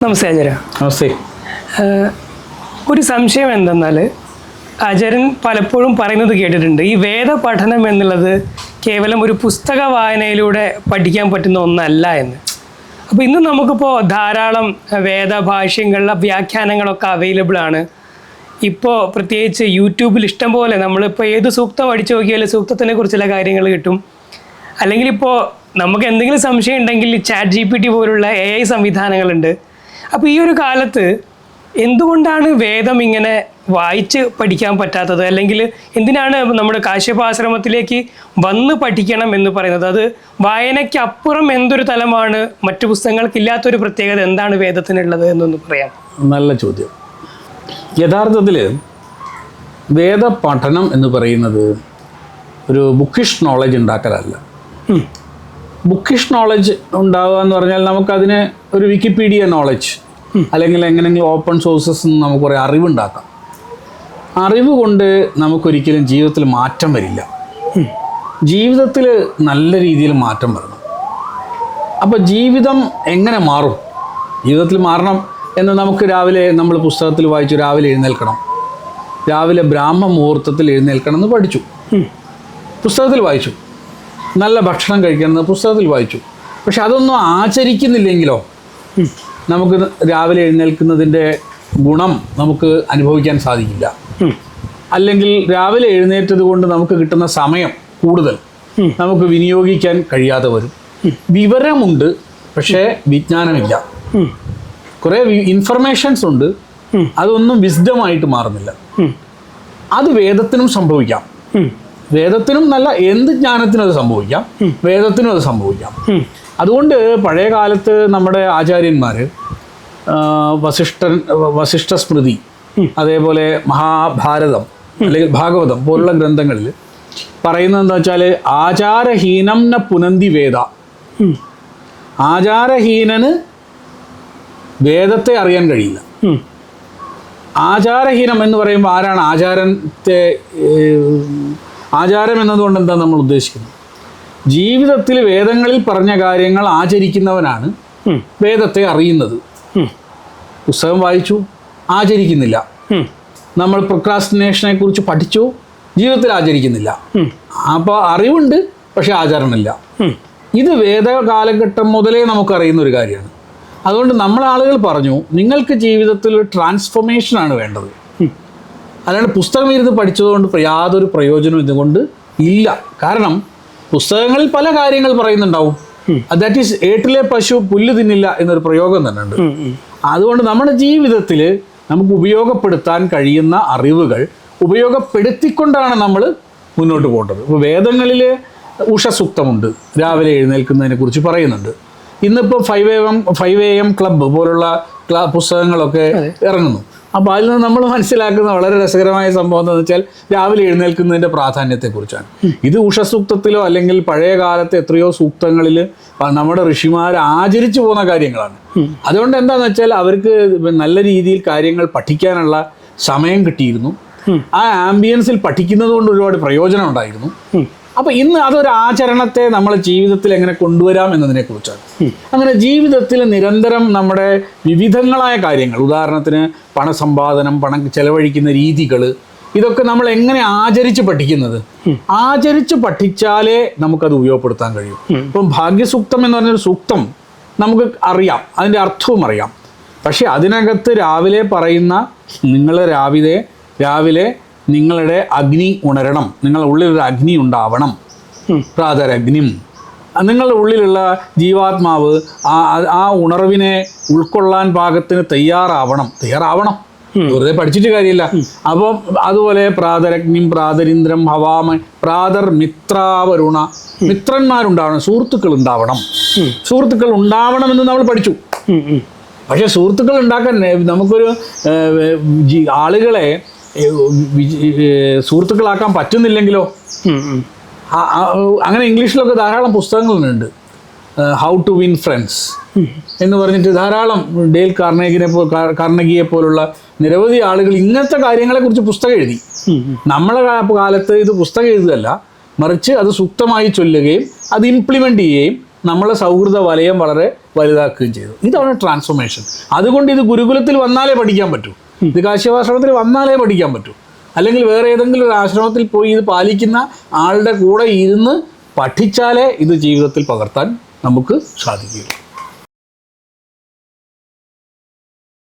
നമസ്തേ ആചാര്യ. നമസ്തേ. ഒരു സംശയം എന്തെന്നാൽ ആചാര്യൻ പലപ്പോഴും പറയുന്നത് കേട്ടിട്ടുണ്ട്, ഈ വേദ പഠനം എന്നുള്ളത് കേവലം ഒരു പുസ്തക വായനയിലൂടെ പഠിക്കാൻ പറ്റുന്ന ഒന്നല്ല എന്ന്. അപ്പോൾ ഇന്ന് നമുക്കിപ്പോൾ ധാരാളം വേദഭാഷ്യങ്ങളിലെ വ്യാഖ്യാനങ്ങളൊക്കെ അവൈലബിൾ ആണ്. ഇപ്പോൾ പ്രത്യേകിച്ച് യൂട്യൂബിൽ ഇഷ്ടം പോലെ നമ്മളിപ്പോൾ ഏത് സൂക്തം അടിച്ചു നോക്കിയാലും സൂക്തത്തിനെ കുറിച്ചുള്ള കാര്യങ്ങൾ കിട്ടും. അല്ലെങ്കിൽ ഇപ്പോൾ നമുക്ക് എന്തെങ്കിലും സംശയം ഉണ്ടെങ്കിൽ ChatGPT പോലുള്ള AI സംവിധാനങ്ങളുണ്ട്. അപ്പോൾ ഈ ഒരു കാലത്ത് എന്തുകൊണ്ടാണ് വേദം ഇങ്ങനെ വായിച്ച് പഠിക്കാൻ പറ്റാത്തത്? അല്ലെങ്കിൽ എന്തിനാണ് നമ്മുടെ കാശ്യപാശ്രമത്തിലേക്ക് വന്ന് പഠിക്കണം എന്ന് പറയുന്നത്? അത് വായനയ്ക്ക് അപ്പുറം എന്തൊരു തലമാണ്, മറ്റു പുസ്തകങ്ങൾക്കില്ലാത്തൊരു പ്രത്യേകത എന്താണ് വേദത്തിനുള്ളത് എന്നൊന്ന് പറയാം. നല്ല ചോദ്യം. യഥാർത്ഥത്തിൽ വേദ പഠനം എന്ന് പറയുന്നത് ഒരു ബുക്കിഷ് നോളജ് ഉണ്ടാക്കലല്ല. ബുക്കിഷ് നോളജ് ഉണ്ടാവുക എന്ന് പറഞ്ഞാൽ നമുക്കതിന് ഒരു വിക്കിപീഡിയ നോളജ് അല്ലെങ്കിൽ എങ്ങനെയെങ്കിലും ഓപ്പൺ സോഴ്സസ് നമുക്ക് കുറേ അറിവുണ്ടാക്കാം. അറിവ് കൊണ്ട് നമുക്കൊരിക്കലും ജീവിതത്തിൽ മാറ്റം വരില്ല. ജീവിതത്തിൽ നല്ല രീതിയിൽ മാറ്റം വരണം. അപ്പോൾ ജീവിതം എങ്ങനെ മാറും, ജീവിതത്തിൽ മാറണം എന്ന് നമുക്ക് രാവിലെ നമ്മൾ പുസ്തകത്തിൽ വായിച്ചു, രാവിലെ എഴുന്നേൽക്കണം, രാവിലെ ബ്രാഹ്മ മുഹൂർത്തത്തിൽ എഴുന്നേൽക്കണം എന്ന് പഠിച്ചു, പുസ്തകത്തിൽ വായിച്ചു. നല്ല ഭക്ഷണം കഴിക്കണമെന്ന് പുസ്തകത്തിൽ വായിച്ചു. പക്ഷെ അതൊന്നും ആചരിക്കുന്നില്ലെങ്കിലോ നമുക്ക് രാവിലെ എഴുന്നേൽക്കുന്നതിൻ്റെ ഗുണം നമുക്ക് അനുഭവിക്കാൻ സാധിക്കില്ല. അല്ലെങ്കിൽ രാവിലെ എഴുന്നേറ്റത് കൊണ്ട് നമുക്ക് കിട്ടുന്ന സമയം കൂടുതൽ നമുക്ക് വിനിയോഗിക്കാൻ കഴിയാതെ വരും. വിവരമുണ്ട്, പക്ഷേ വിജ്ഞാനമില്ല. കുറേ ഇൻഫർമേഷൻസ് ഉണ്ട്, അതൊന്നും വിസ്ഡമായിട്ട് മാറുന്നില്ല. അത് വേദത്തിനും സംഭവിക്കാം. വേദത്തിനും നല്ല എന്ത് ജ്ഞാനത്തിനും അത് സംഭവിക്കാം, വേദത്തിനും അത് സംഭവിക്കാം. അതുകൊണ്ട് പഴയ കാലത്ത് നമ്മുടെ ആചാര്യന്മാർ വസിഷ്ഠ സ്മൃതി, അതേപോലെ മഹാഭാരതം അല്ലെങ്കിൽ ഭാഗവതം പോലുള്ള ഗ്രന്ഥങ്ങളിൽ പറയുന്നതെന്ന് വെച്ചാൽ ആചാരഹീനം ന പുനന്തി വേദ. ആചാരഹീനന് വേദത്തെ അറിയാൻ കഴിയില്ല. ആചാരഹീനം എന്ന് പറയുമ്പോൾ ആരാണ് ആചാരം എന്നതുകൊണ്ട് എന്താ നമ്മൾ ഉദ്ദേശിക്കുന്നത്? ജീവിതത്തിൽ വേദങ്ങളിൽ പറഞ്ഞ കാര്യങ്ങൾ ആചരിക്കുന്നവനാണ് വേദത്തെ അറിയുന്നത്. പുസ്തകം വായിച്ചു, ആചരിക്കുന്നില്ല. നമ്മൾ പ്രൊക്രാസ്റ്റിനേഷനെ കുറിച്ച് പഠിച്ചു, ജീവിതത്തിൽ ആചരിക്കുന്നില്ല. അപ്പോൾ അറിവുണ്ട്, പക്ഷെ ആചരണമില്ല. ഇത് വേദ കാലഘട്ടം മുതലേ നമുക്കറിയുന്ന ഒരു കാര്യമാണ്. അതുകൊണ്ട് നമ്മളെ ആളുകൾ പറഞ്ഞു, നിങ്ങൾക്ക് ജീവിതത്തിൽ ട്രാൻസ്ഫോർമേഷനാണ് വേണ്ടത്. അല്ലാണ്ട് പുസ്തകം ഇരുന്ന് പഠിച്ചതുകൊണ്ട് യാതൊരു പ്രയോജനം ഇതുകൊണ്ട് ഇല്ല. കാരണം പുസ്തകങ്ങളിൽ പല കാര്യങ്ങൾ പറയുന്നുണ്ടാവും. ദാറ്റ് ഈസ് ഏട്ടിലെ പശു പുല്ല് തിന്നില്ല എന്നൊരു പ്രയോഗം തന്നെ ഉണ്ട്. അതുകൊണ്ട് നമ്മുടെ ജീവിതത്തിൽ നമുക്ക് ഉപയോഗപ്പെടുത്താൻ കഴിയുന്ന അറിവുകൾ ഉപയോഗപ്പെടുത്തിക്കൊണ്ടാണ് നമ്മൾ മുന്നോട്ട് പോകേണ്ടത്. ഇപ്പോൾ വേദങ്ങളിൽ ഉഷസൂക്തമുണ്ട്, രാവിലെ എഴുന്നേൽക്കുന്നതിനെ കുറിച്ച് പറയുന്നുണ്ട്. ഇന്നിപ്പോൾ 5 AM ക്ലബ്ബ് പോലുള്ള പുസ്തകങ്ങളൊക്കെ ഇറങ്ങുന്നു. അപ്പോൾ അതിൽ നിന്ന് നമ്മൾ മനസ്സിലാക്കുന്ന വളരെ രസകരമായ സംഭവം എന്താണെന്ന് വെച്ചാൽ രാവിലെ എഴുന്നേൽക്കുന്നതിൻ്റെ പ്രാധാന്യത്തെക്കുറിച്ചാണ്. ഇത് ഉഷസൂക്തത്തിലോ അല്ലെങ്കിൽ പഴയ കാലത്തെ എത്രയോ സൂക്തങ്ങളിൽ നമ്മുടെ ഋഷിമാർ ആചരിച്ചു പോകുന്ന കാര്യങ്ങളാണ്. അതുകൊണ്ട് എന്താണെന്ന് വെച്ചാൽ അവർക്ക് നല്ല രീതിയിൽ കാര്യങ്ങൾ പഠിക്കാനുള്ള സമയം കിട്ടിയിരുന്നു. ആ ആംബിയൻസിൽ പഠിക്കുന്നത് കൊണ്ട് ഒരുപാട് പ്രയോജനം ഉണ്ടായിരുന്നു. അപ്പോൾ ഇന്ന് അതൊരു ആചരണത്തെ നമ്മളെ ജീവിതത്തിൽ എങ്ങനെ കൊണ്ടുവരാം എന്നതിനെ കുറിച്ചാണ്. അങ്ങനെ ജീവിതത്തിൽ നിരന്തരം നമ്മുടെ വിവിധങ്ങളായ കാര്യങ്ങൾ, ഉദാഹരണത്തിന് പണസമ്പാദനം, പണം ചെലവഴിക്കുന്ന രീതികൾ, ഇതൊക്കെ നമ്മൾ എങ്ങനെ ആചരിച്ച് പഠിക്കുന്നത്? ആചരിച്ച് പഠിച്ചാലേ നമുക്കത് ഉപയോഗപ്പെടുത്താൻ കഴിയും. ഇപ്പം ഭാഗ്യസൂക്തം എന്ന് പറഞ്ഞൊരു സൂക്തം നമുക്ക് അറിയാം, അതിൻ്റെ അർത്ഥവും അറിയാം. പക്ഷെ അതിനകത്ത് രാവിലെ പറയുന്ന നിങ്ങൾ രാവിലെ നിങ്ങളുടെ അഗ്നി ഉണരണം, നിങ്ങളുടെ ഉള്ളിലൊരു അഗ്നി ഉണ്ടാവണം, പ്രാതരഗ്നിം. നിങ്ങളുടെ ഉള്ളിലുള്ള ജീവാത്മാവ് ആ ഉണർവിനെ ഉൾക്കൊള്ളാൻ പാകത്തിന് തയ്യാറാവണം. വെറുതെ പഠിച്ചിട്ട് കാര്യമില്ല. അപ്പം അതുപോലെ പ്രാതരഗ്നിം പ്രാതരിന്ദ്രം ഹവാമ പ്രാതർ മിത്രാവരുണ, മിത്രന്മാരുണ്ടാവണം, സുഹൃത്തുക്കൾ ഉണ്ടാവണമെന്ന് നമ്മൾ പഠിച്ചു. പക്ഷെ സുഹൃത്തുക്കൾ ഉണ്ടാക്കാൻ നമുക്കൊരു ആളുകളെ സുഹൃത്തുക്കളാക്കാൻ പറ്റുന്നില്ലെങ്കിലോ? അങ്ങനെ ഇംഗ്ലീഷിലൊക്കെ ധാരാളം പുസ്തകങ്ങളുണ്ട്. ഹൗ ടു വിൻ ഫ്രണ്ട്സ് എന്ന് പറഞ്ഞിട്ട് ധാരാളം ഡെയിൽ കാർണഗിയെ പോലുള്ള നിരവധി ആളുകൾ ഇങ്ങനത്തെ കാര്യങ്ങളെക്കുറിച്ച് പുസ്തകം എഴുതി. നമ്മളെ കാലത്ത് ഇത് പുസ്തകം എഴുതുകയല്ല, മറിച്ച് അത് സൂക്തമായി ചൊല്ലുകയും അത് ഇംപ്ലിമെൻ്റ് ചെയ്യുകയും നമ്മളെ സൗഹൃദ വലയം വളരെ വലുതാക്കുകയും ചെയ്തു. ഇതാണ് ട്രാൻസ്ഫോർമേഷൻ. അതുകൊണ്ട് ഇത് ഗുരുകുലത്തിൽ വന്നാലേ പഠിക്കാൻ പറ്റൂ, ഇത് കാശ്യപാശ്രമത്തിൽ വന്നാലേ പഠിക്കാൻ പറ്റൂ. അല്ലെങ്കിൽ വേറെ ഏതെങ്കിലും ഒരു ആശ്രമത്തിൽ പോയി ഇത് പാലിക്കുന്ന ആളുടെ കൂടെ ഇരുന്ന് പഠിച്ചാലേ ഇത് ജീവിതത്തിൽ പകർത്താൻ നമുക്ക് സാധിക്കുകയുള്ളൂ.